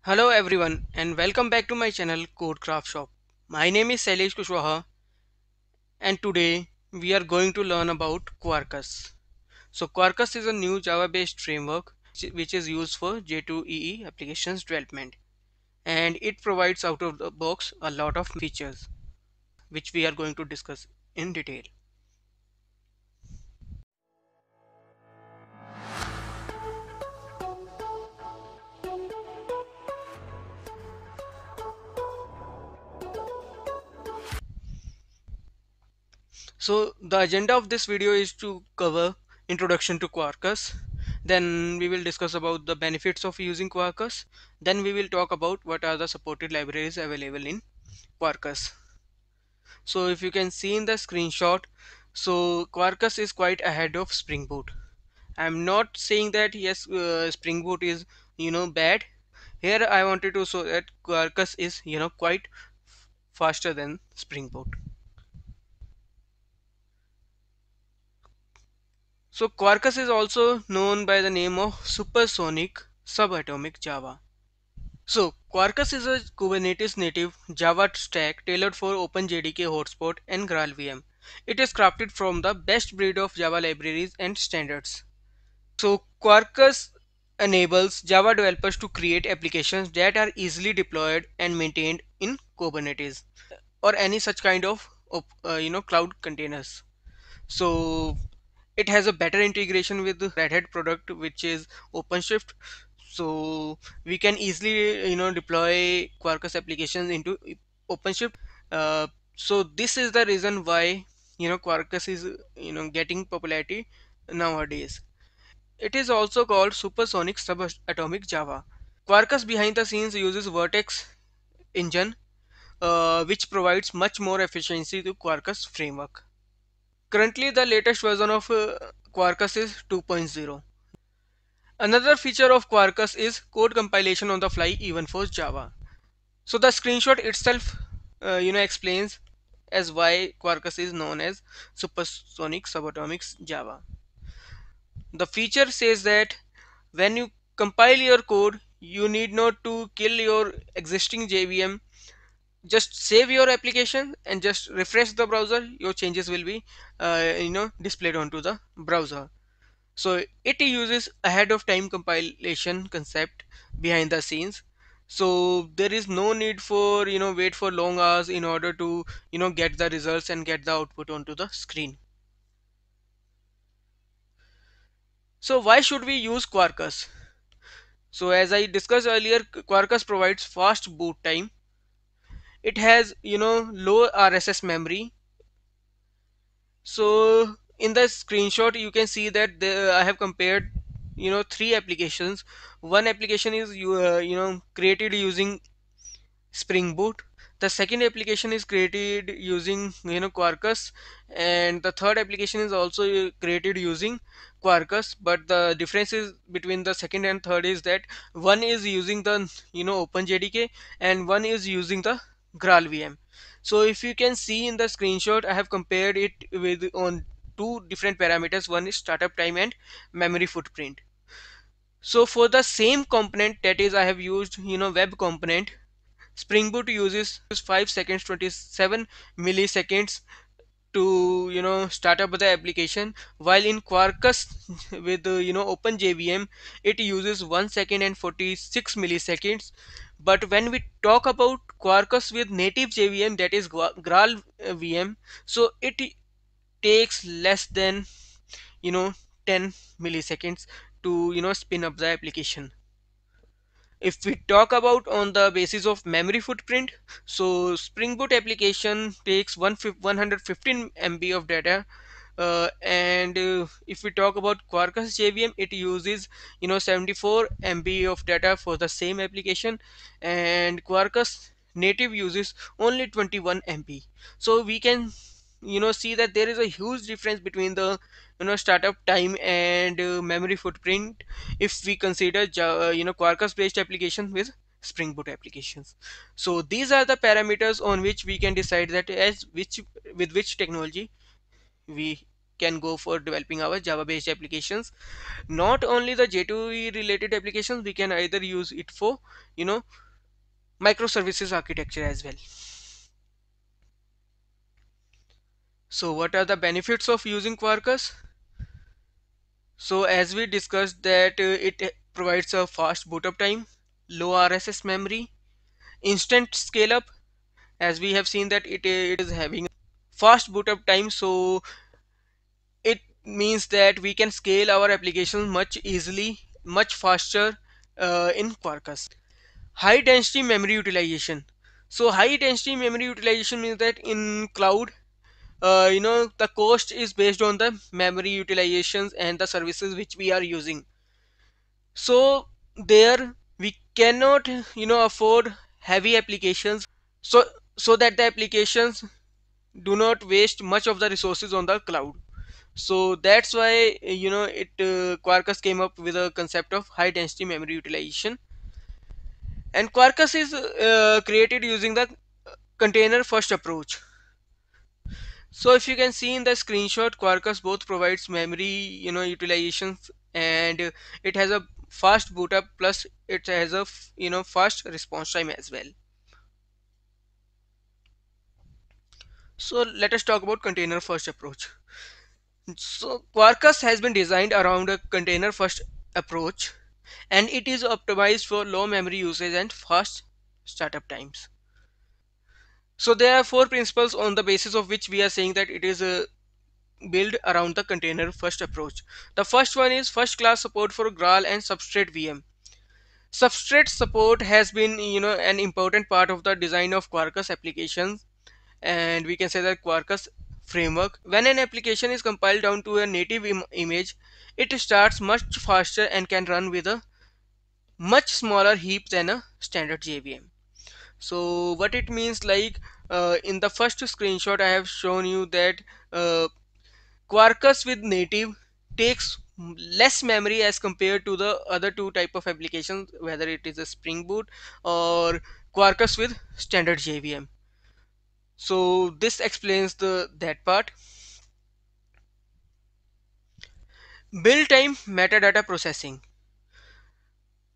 Hello everyone and welcome back to my channel Codecraft Shop. My name is Sailesh Kushwaha and today we are going to learn about Quarkus. So Quarkus is a new Java based framework which is used for J2EE applications development, and it provides out of the box a lot of features which we are going to discuss in detail. So the agenda of this video is to cover introduction to Quarkus. Then we will discuss about the benefits of using Quarkus. Then we will talk about what are the supported libraries available in Quarkus. So if you can see in the screenshot, so Quarkus is quite ahead of Spring Boot. I'm not saying that yes, Spring Boot is bad. Here I wanted to show that Quarkus is quite faster than Spring Boot. So Quarkus is also known by the name of Supersonic Subatomic Java. So Quarkus is a Kubernetes native Java stack tailored for OpenJDK Hotspot and GraalVM. It is crafted from the best breed of Java libraries and standards. So Quarkus enables Java developers to create applications that are easily deployed and maintained in Kubernetes or any such kind of cloud containers. So it has a better integration with the Red Hat product, which is OpenShift. So we can easily deploy Quarkus applications into OpenShift. So this is the reason why Quarkus is getting popularity nowadays. It is also called supersonic subatomic Java. Quarkus behind the scenes uses Vertex engine, which provides much more efficiency to Quarkus framework. Currently, the latest version of Quarkus is 2.0. Another feature of Quarkus is code compilation on the fly even for Java. So the screenshot itself, explains as why Quarkus is known as supersonic subatomic Java. The feature says that when you compile your code, you need not to kill your existing JVM. Just save your application and just refresh the browser. Your changes will be, displayed onto the browser. So it uses ahead of time compilation concept behind the scenes. So there is no need for wait for long hours in order to get the results and get the output onto the screen. So why should we use Quarkus? So as I discussed earlier, Quarkus provides fast boot time. It has low RSS memory. So in the screenshot you can see that I have compared three applications. One application is created using Spring Boot. The second application is created using Quarkus, and the third application is also created using Quarkus. But the difference is between the second and third is that one is using the OpenJDK and one is using the GraalVM. So if you can see in the screenshot, I have compared it with on two different parameters. One is startup time and memory footprint. So for the same component, that is I have used web component, Spring Boot uses 5 seconds 27 milliseconds to start up the application, while in Quarkus with OpenJVM it uses 1 second and 46 milliseconds. But when we talk about Quarkus with native JVM, that is Graal VM, so it takes less than you know 10 milliseconds to spin up the application. If we talk about on the basis of memory footprint, so Spring Boot application takes 115 MB of data, and if we talk about Quarkus JVM, it uses 74 MB of data for the same application, and Quarkus native uses only 21 MB. So we can see that there is a huge difference between the startup time and memory footprint if we consider Quarkus based application with Spring Boot applications. So these are the parameters on which we can decide that as which with which technology we can go for developing our Java based applications. Not only the J2E related applications, we can either use it for, you know, microservices architecture as well. So what are the benefits of using Quarkus? So as we discussed that it provides a fast boot up time, low RSS memory, instant scale up, as we have seen that it is having fast boot up time. So it means that we can scale our applications much easily, much faster in Quarkus. High density memory utilization. So high density memory utilization means that in cloud, the cost is based on the memory utilizations and the services which we are using. So there we cannot, afford heavy applications. So that the applications do not waste much of the resources on the cloud. So that's why, Quarkus came up with a concept of high density memory utilization. And Quarkus is created using the container first approach. So if you can see in the screenshot, Quarkus both provides memory, utilizations, and it has a fast boot up, plus it has a fast response time as well. So let us talk about container first approach. So Quarkus has been designed around a container first approach, and it is optimized for low memory usage and fast startup times. So there are four principles on the basis of which we are saying that it is a build around the container first approach. The first one is first class support for Graal and Substrate VM. Substrate support has been, an important part of the design of Quarkus applications, and we can say that Quarkus framework. When an application is compiled down to a native image, it starts much faster and can run with a much smaller heap than a standard JVM. So what it means, like, in the first screenshot I have shown you that uh, Quarkus with native takes less memory as compared to the other two type of applications, whether it is a Spring Boot or Quarkus with standard JVM. So this explains the that part. Build time metadata processing.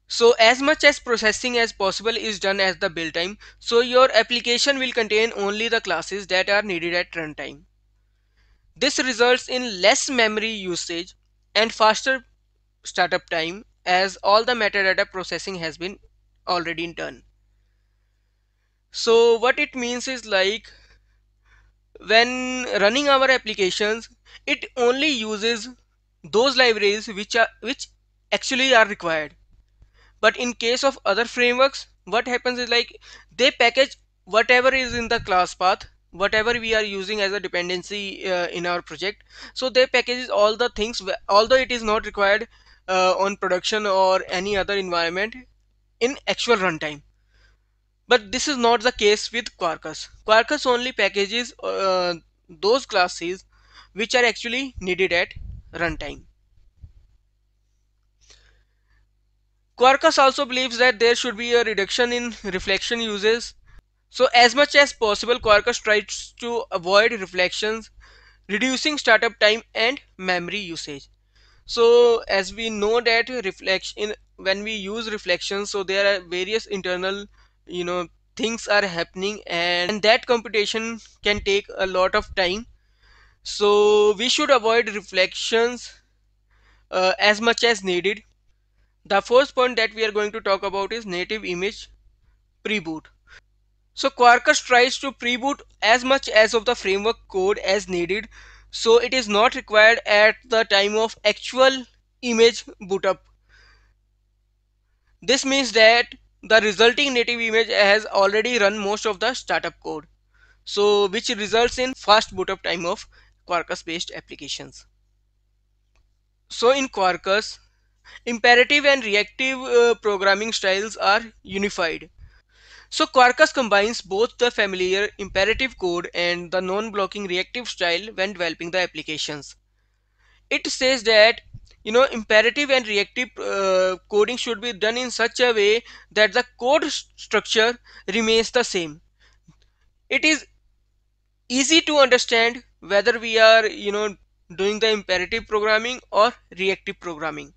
So as much as processing as possible is done as the build time. So your application will contain only the classes that are needed at runtime. This results in less memory usage and faster startup time as all the metadata processing has been already done. So what it means is, like, when running our applications, it only uses those libraries which actually are required. But in case of other frameworks, what happens is, like, they package whatever is in the class path, whatever we are using as a dependency in our project. So they packages all the things, although it is not required on production or any other environment in actual runtime. But this is not the case with Quarkus. Quarkus only packages those classes which are actually needed at runtime. Quarkus also believes that there should be a reduction in reflection uses. So as much as possible, Quarkus tries to avoid reflections, reducing startup time and memory usage. So as we know that reflection, when we use reflections, so there are various internal, things are happening, and that computation can take a lot of time. So we should avoid reflections as much as needed. The first point that we are going to talk about is native image pre-boot. So Quarkus tries to pre-boot as much as of the framework code as needed, so it is not required at the time of actual image boot up. This means that the resulting native image has already run most of the startup code, so which results in fast boot up time of Quarkus based applications. So in Quarkus, imperative and reactive programming styles are unified. So Quarkus combines both the familiar imperative code and the non-blocking reactive style when developing the applications. It says that, imperative and reactive coding should be done in such a way that the code structure remains the same. It is easy to understand whether we are, doing the imperative programming or reactive programming.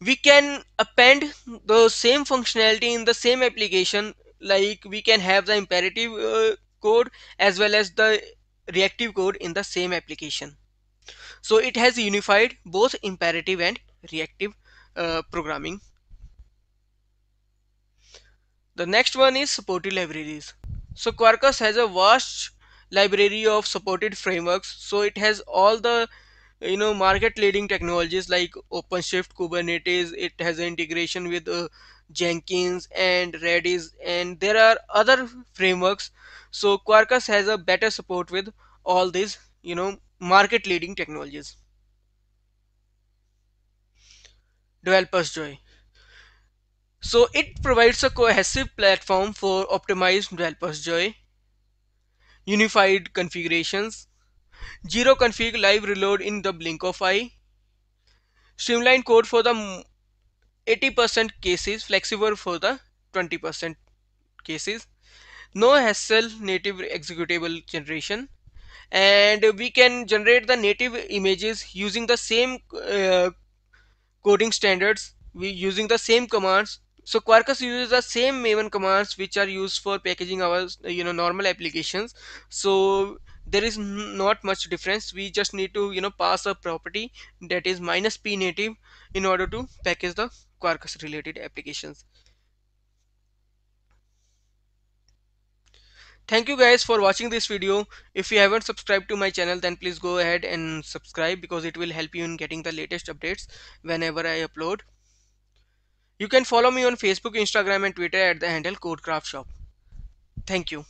We can append the same functionality in the same application, like we can have the imperative code as well as the reactive code in the same application. So it has unified both imperative and reactive programming. The next one is supported libraries. So Quarkus has a vast library of supported frameworks. So it has all the market leading technologies like OpenShift, Kubernetes. It has an integration with Jenkins and Redis, and there are other frameworks. So Quarkus has a better support with all these market leading technologies. Developers Joy. So it provides a cohesive platform for optimized developers joy, unified configurations, zero config live reload in the blink of eye, streamlined code for the 80% cases, flexible for the 20% cases, no hassle native executable generation, and we can generate the native images using the same coding standards, we using the same commands. So Quarkus uses the same maven commands which are used for packaging our normal applications. So there is not much difference. We just need to pass a property that is minus p native in order to package the Quarkus related applications. Thank you guys for watching this video. If you haven't subscribed to my channel, then please go ahead and subscribe because it will help you in getting the latest updates whenever I upload. You can follow me on Facebook, Instagram, and Twitter at the handle CodeCraftShop. Thank you.